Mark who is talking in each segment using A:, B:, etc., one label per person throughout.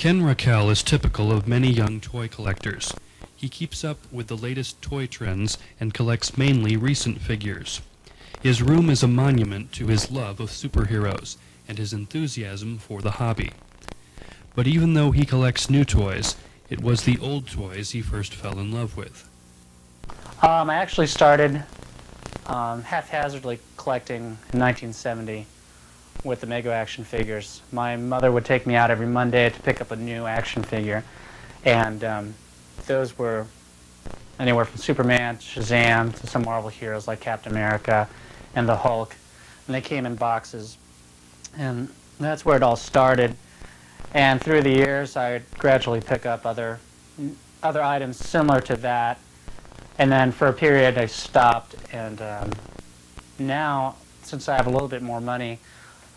A: Ken Raquel is typical of many young toy collectors. He keeps up with the latest toy trends and collects mainly recent figures. His room is a monument to his love of superheroes and his enthusiasm for the hobby. But even though he collects new toys, it was the old toys he first fell in love with.
B: I actually started haphazardly collecting in 1970 with the Mego action figures. My mother would take me out every Monday to pick up a new action figure, and those were anywhere from Superman to Shazam to some Marvel heroes like Captain America and the Hulk, and they came in boxes, and that's where it all started. And through the years, I would gradually pick up other items similar to that, and then for a period I stopped, and now, since I have a little bit more money,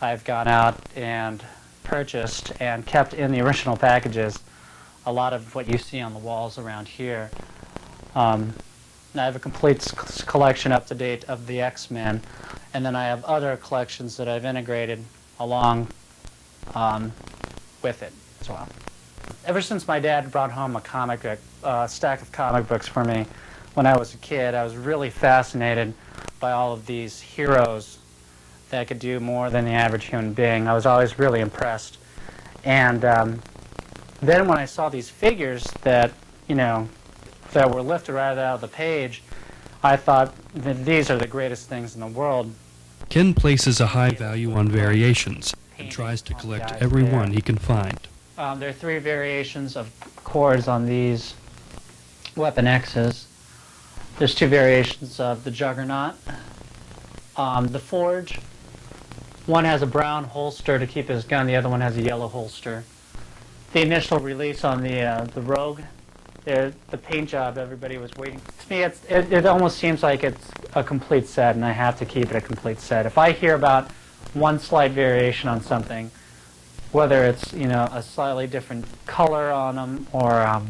B: I've gone out and purchased and kept in the original packages a lot of what you see on the walls around here. I have a complete collection up to date of the X-Men, and then I have other collections that I've integrated along with it as well. Ever since my dad brought home a stack of comic books for me when I was a kid, I was really fascinated by all of these heroes that could do more than the average human being. I was always really impressed. And then when I saw these figures that, that were lifted right out of the page, I thought that these are the greatest things in the world.
A: Ken places a high value on variations and tries to collect every one he can find.
B: There are 3 variations of cords on these Weapon X's. There's 2 variations of the Juggernaut. The Forge, one has a brown holster to keep his gun, the other one has a yellow holster. The initial release on the Rogue, the paint job everybody was waiting. To me, it almost seems like it's a complete set, and I have to keep it a complete set. If I hear about one slight variation on something, whether it's a slightly different color on them or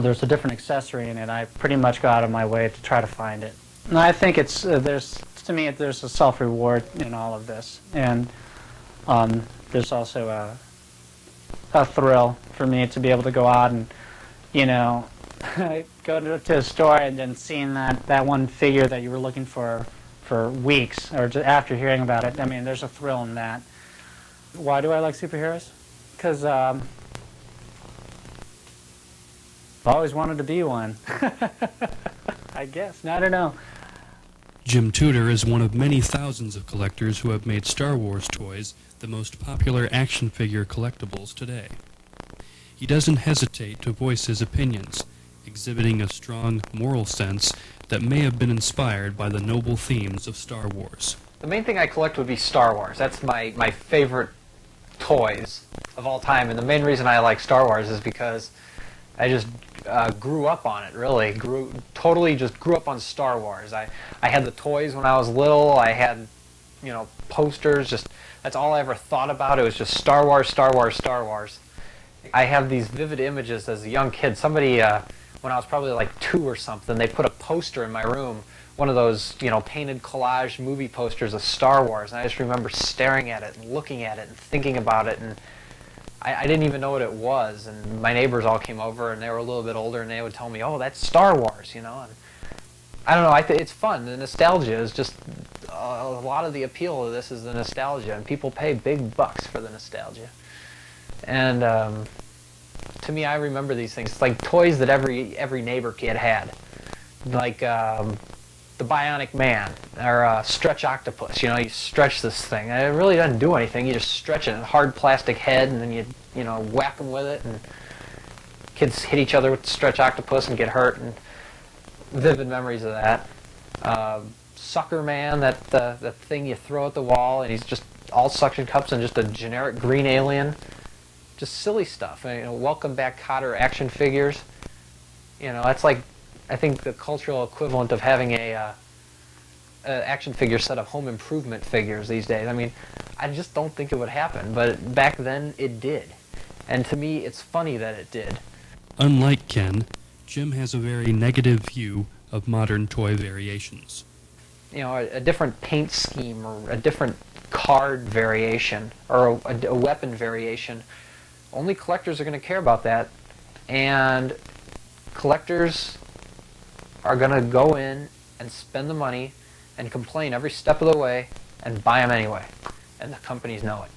B: there's a different accessory in it, I pretty much go out of my way to try to find it. And I think it's to me there's a self-reward in all of this, and there's also a thrill for me to be able to go out and go to a store and then seeing that one figure that you were looking for weeks, or just after hearing about it. I mean, there's a thrill in that. Why do I like superheroes? Because I've always wanted to be one. I guess. I don't know.
A: Jim Tudor is one of many thousands of collectors who have made Star Wars toys the most popular action figure collectibles today. He doesn't hesitate to voice his opinions, exhibiting a strong moral sense that may have been inspired by the noble themes of Star Wars.
C: The main thing I collect would be Star Wars. That's my favorite toys of all time, and the main reason I like Star Wars is because I just grew up on it, really. Totally just grew up on Star Wars. I had the toys when I was little. I had, posters. Just that's all I ever thought about. It was just Star Wars, Star Wars, Star Wars. I have these vivid images as a young kid. Somebody, when I was probably like 2 or something, they put a poster in my room, one of those, painted collage movie posters of Star Wars, and I just remember staring at it and looking at it and thinking about it, and I didn't even know what it was, and my neighbors all came over, and they were a little bit older, and they would tell me, oh, that's Star Wars, and I don't know, it's fun. The nostalgia is just, a lot of the appeal of this is the nostalgia, and people pay big bucks for the nostalgia. And to me, I remember these things. It's like toys that every neighbor kid had, like the Bionic Man or Stretch Octopus. You stretch this thing. It really doesn't do anything. You just stretch it, a hard plastic head, and then you whack them with it, and kids hit each other with the Stretch Octopus and get hurt. And vivid memories of that. Sucker Man, that thing you throw at the wall, and he's just all suction cups and just a generic green alien. Just silly stuff. Welcome Back Kotter action figures. That's like, I think, the cultural equivalent of having a action figure set of home improvement figures these days. I mean, I just don't think it would happen, but back then it did. And to me, it's funny that it did.
A: Unlike Ken, Jim has a very negative view of modern toy variations.
C: A different paint scheme or a different card variation or a weapon variation Only collectors are going to care about that, and collectors are going to go in and spend the money and complain every step of the way and buy them anyway, and the companies know it.